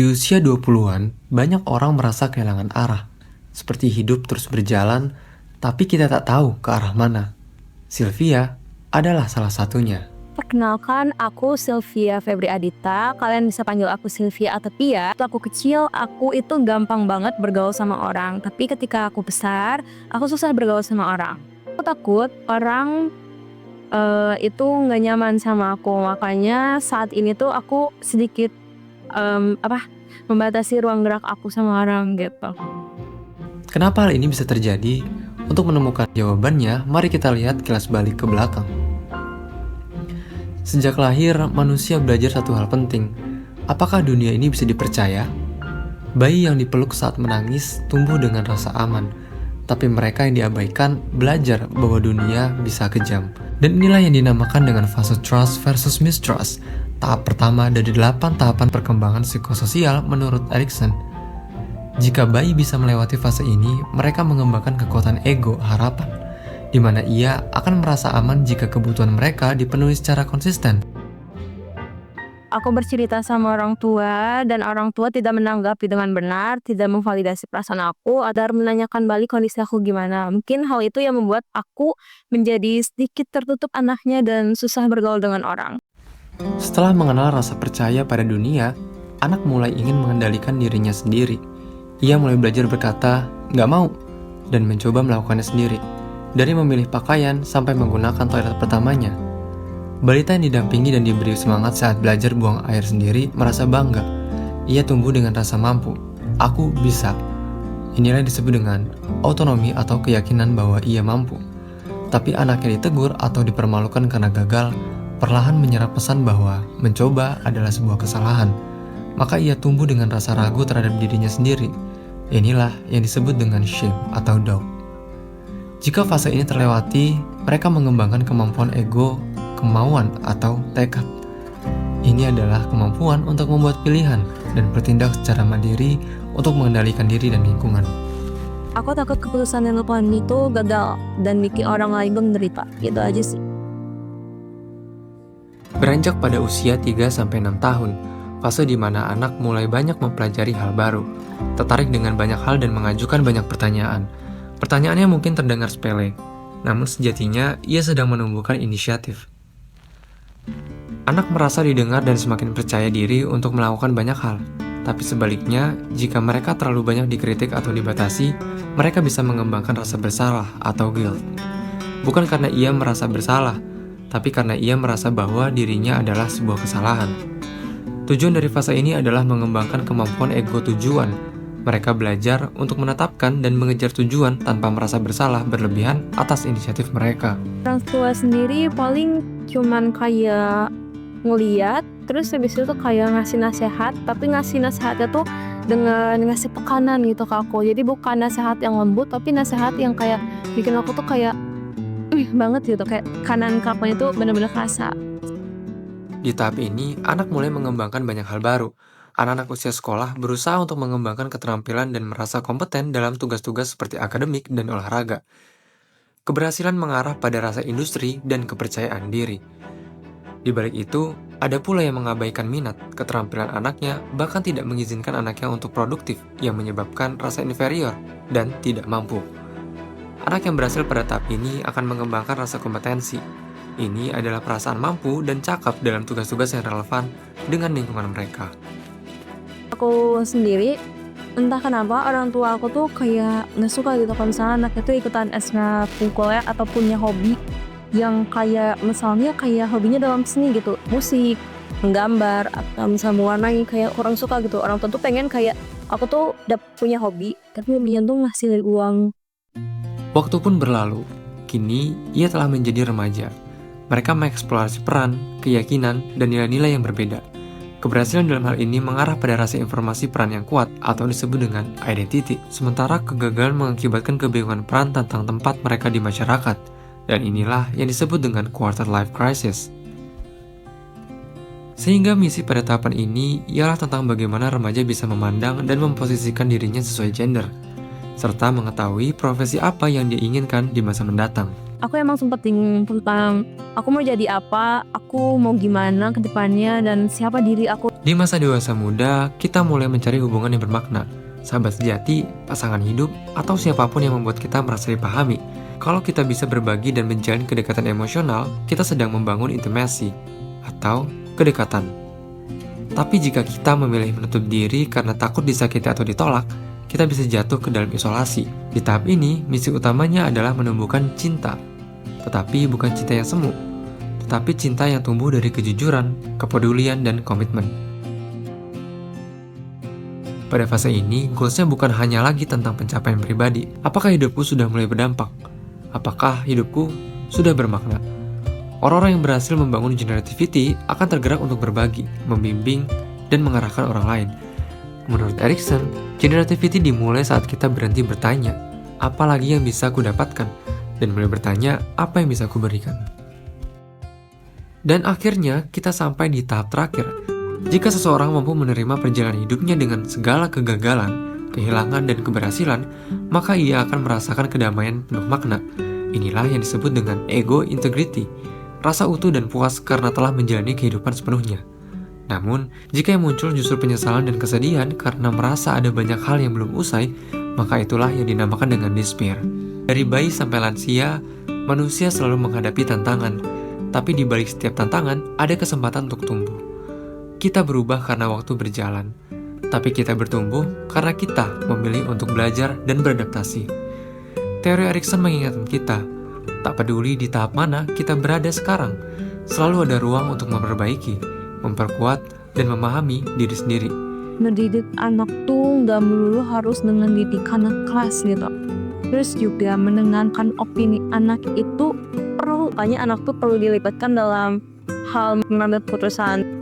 Di usia 20-an, banyak orang merasa kehilangan arah. Seperti hidup terus berjalan, tapi kita tak tahu ke arah mana. Sylvia adalah salah satunya. Perkenalkan, aku Sylvia Febri Adita. Kalian bisa panggil aku Sylvia atau Pia. Waktu aku kecil, aku itu gampang banget bergaul sama orang. Tapi ketika aku besar, aku susah bergaul sama orang. Aku takut orang itu nggak nyaman sama aku. Makanya saat ini tuh aku sedikit membatasi ruang gerak aku sama orang gitu. Kenapa hal ini bisa terjadi? Untuk menemukan jawabannya, mari kita lihat kilas balik ke belakang. Sejak lahir, manusia belajar satu hal penting. Apakah dunia ini bisa dipercaya? Bayi yang dipeluk saat menangis tumbuh dengan rasa aman. Tapi mereka yang diabaikan belajar bahwa dunia bisa kejam. Dan inilah yang dinamakan dengan fase trust versus mistrust. Tahap pertama dari 8 tahapan perkembangan psikososial menurut Erikson. Jika bayi bisa melewati fase ini, mereka mengembangkan kekuatan ego harapan, di mana ia akan merasa aman jika kebutuhan mereka dipenuhi secara konsisten. Aku bercerita sama orang tua dan orang tua tidak menanggapi dengan benar, tidak memvalidasi perasaan aku, atau menanyakan balik kondisi aku gimana. Mungkin hal itu yang membuat aku menjadi sedikit tertutup anaknya dan susah bergaul dengan orang. Setelah mengenal rasa percaya pada dunia, anak mulai ingin mengendalikan dirinya sendiri. Ia mulai belajar berkata, "nggak mau," dan mencoba melakukannya sendiri. Dari memilih pakaian sampai menggunakan toilet pertamanya. Balita yang didampingi dan diberi semangat saat belajar buang air sendiri merasa bangga. Ia tumbuh dengan rasa mampu. Aku bisa. Inilah yang disebut dengan otonomi atau keyakinan bahwa ia mampu. Tapi anak yang ditegur atau dipermalukan karena gagal, perlahan menyerap pesan bahwa mencoba adalah sebuah kesalahan. Maka ia tumbuh dengan rasa ragu terhadap dirinya sendiri. Inilah yang disebut dengan shame atau doubt. Jika fase ini terlewati, mereka mengembangkan kemampuan ego, kemauan atau tekad. Ini adalah kemampuan untuk membuat pilihan dan bertindak secara mandiri untuk mengendalikan diri dan lingkungan. Aku takut keputusan yang lupakan itu gagal dan bikin orang lain menderita. Gitu aja sih. Beranjak pada usia 3-6 tahun, fase di mana anak mulai banyak mempelajari hal baru, tertarik dengan banyak hal dan mengajukan banyak pertanyaan. Pertanyaannya mungkin terdengar sepele, namun sejatinya ia sedang menumbuhkan inisiatif. Anak merasa didengar dan semakin percaya diri untuk melakukan banyak hal. Tapi sebaliknya, jika mereka terlalu banyak dikritik atau dibatasi, mereka bisa mengembangkan rasa bersalah atau guilt. Bukan karena ia merasa bersalah, tapi karena ia merasa bahwa dirinya adalah sebuah kesalahan. Tujuan dari fase ini adalah mengembangkan kemampuan ego tujuan. Mereka belajar untuk menetapkan dan mengejar tujuan tanpa merasa bersalah berlebihan atas inisiatif mereka. Orang tua sendiri paling cuman kayak ngeliat, terus habis itu kayak ngasih nasihat, tapi ngasih nasihatnya tuh dengan ngasih tekanan gitu ke aku. Jadi bukan nasihat yang lembut, tapi nasihat yang kayak bikin aku tuh kayak banget gitu, kayak kanan kapan itu benar-benar kerasa. Di tahap ini, anak mulai mengembangkan banyak hal baru. Anak-anak usia sekolah berusaha untuk mengembangkan keterampilan dan merasa kompeten dalam tugas-tugas seperti akademik dan olahraga. Keberhasilan mengarah pada rasa industri dan kepercayaan diri. Di balik itu, ada pula yang mengabaikan minat, keterampilan anaknya, bahkan tidak mengizinkan anaknya untuk produktif yang menyebabkan rasa inferior dan tidak mampu. Anak yang berhasil pada tahap ini akan mengembangkan rasa kompetensi. Ini adalah perasaan mampu dan cakap dalam tugas-tugas yang relevan dengan lingkungan mereka. Aku sendiri, entah kenapa orang tua aku tuh kayak nggak suka gitu kalau misalnya anaknya tuh ikutan ekstrakurikuler atau punya hobi yang kayak misalnya kayak hobinya dalam seni gitu, musik, menggambar, atau misalnya mewarnai, kayak kurang suka gitu. Orang tua tuh pengen kayak aku tuh udah punya hobi, tapi hobinya tuh ngasih uang. Waktu pun berlalu, kini ia telah menjadi remaja. Mereka mengeksplorasi peran, keyakinan, dan nilai-nilai yang berbeda. Keberhasilan dalam hal ini mengarah pada rasa informasi peran yang kuat atau disebut dengan identity. Sementara kegagalan mengakibatkan kebingungan peran tentang tempat mereka di masyarakat. Dan inilah yang disebut dengan quarter life crisis. Sehingga misi pada tahapan ini ialah tentang bagaimana remaja bisa memandang dan memposisikan dirinya sesuai gender, serta mengetahui profesi apa yang dia inginkan di masa mendatang. aku emang sempet bingung tentang aku mau jadi apa, aku mau gimana ke depannya, dan siapa diri aku. Di masa dewasa muda, kita mulai mencari hubungan yang bermakna, sahabat sejati, pasangan hidup, atau siapapun yang membuat kita merasa dipahami. Kalau kita bisa berbagi dan menjalin kedekatan emosional, kita sedang membangun intimasi atau kedekatan. Tapi jika kita memilih menutup diri karena takut disakiti atau ditolak, kita bisa jatuh ke dalam isolasi. Di tahap ini, misi utamanya adalah menumbuhkan cinta. Tetapi bukan cinta yang semu, tetapi cinta yang tumbuh dari kejujuran, kepedulian, dan komitmen. Pada fase ini, goalsnya bukan hanya lagi tentang pencapaian pribadi. Apakah hidupku sudah mulai berdampak? Apakah hidupku sudah bermakna? Orang-orang yang berhasil membangun generativity akan tergerak untuk berbagi, membimbing, dan mengarahkan orang lain. Menurut Erikson, generativity dimulai saat kita berhenti bertanya, apa lagi yang bisa aku dapatkan? Dan mulai bertanya, apa yang bisa aku berikan? Dan akhirnya, kita sampai di tahap terakhir. Jika seseorang mampu menerima perjalanan hidupnya dengan segala kegagalan, kehilangan, dan keberhasilan, maka ia akan merasakan kedamaian penuh makna. Inilah yang disebut dengan ego integrity, rasa utuh dan puas karena telah menjalani kehidupan sepenuhnya. Namun, jika yang muncul justru penyesalan dan kesedihan karena merasa ada banyak hal yang belum usai, maka itulah yang dinamakan dengan despair. Dari bayi sampai lansia, manusia selalu menghadapi tantangan, tapi di balik setiap tantangan, ada kesempatan untuk tumbuh. Kita berubah karena waktu berjalan, tapi kita bertumbuh karena kita memilih untuk belajar dan beradaptasi. Teori Erikson mengingatkan kita, tak peduli di tahap mana kita berada sekarang, selalu ada ruang untuk memperbaiki, memperkuat, dan memahami diri sendiri. Mendidik anak tuh nggak melulu harus dengan didikan kelas gitu. Terus juga mendengarkan opini anak itu perlu, anak tuh perlu dilibatkan dalam hal mengambil keputusan.